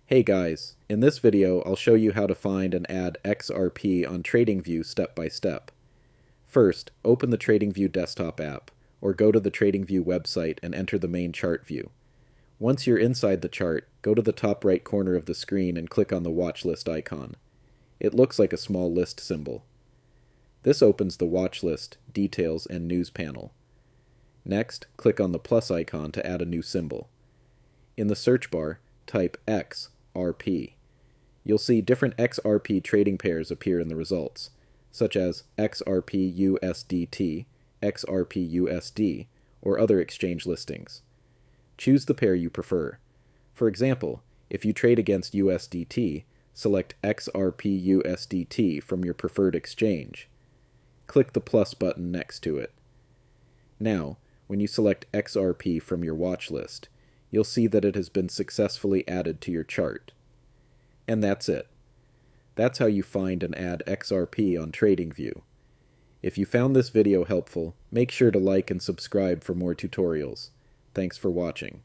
Hey guys, in this video I'll show you how to find and add XRP on TradingView step by step. First, open the TradingView desktop app, or go to the TradingView website and enter the main chart view. Once you're inside the chart, go to the top right corner of the screen and click on the watch list icon. It looks like a small list symbol. This opens the watch list, details, and news panel. Next, click on the plus icon to add a new symbol. In the search bar, type XRP. You'll see different XRP trading pairs appear in the results, such as XRP USDT, XRP USD, or other exchange listings. Choose the pair you prefer. For example, if you trade against USDT, select XRP USDT from your preferred exchange. Click the plus button next to it. Now, when you select XRP from your watch list, you'll see that it has been successfully added to your chart. And that's it. That's how you find and add XRP on TradingView. If you found this video helpful, make sure to like and subscribe for more tutorials. Thanks for watching.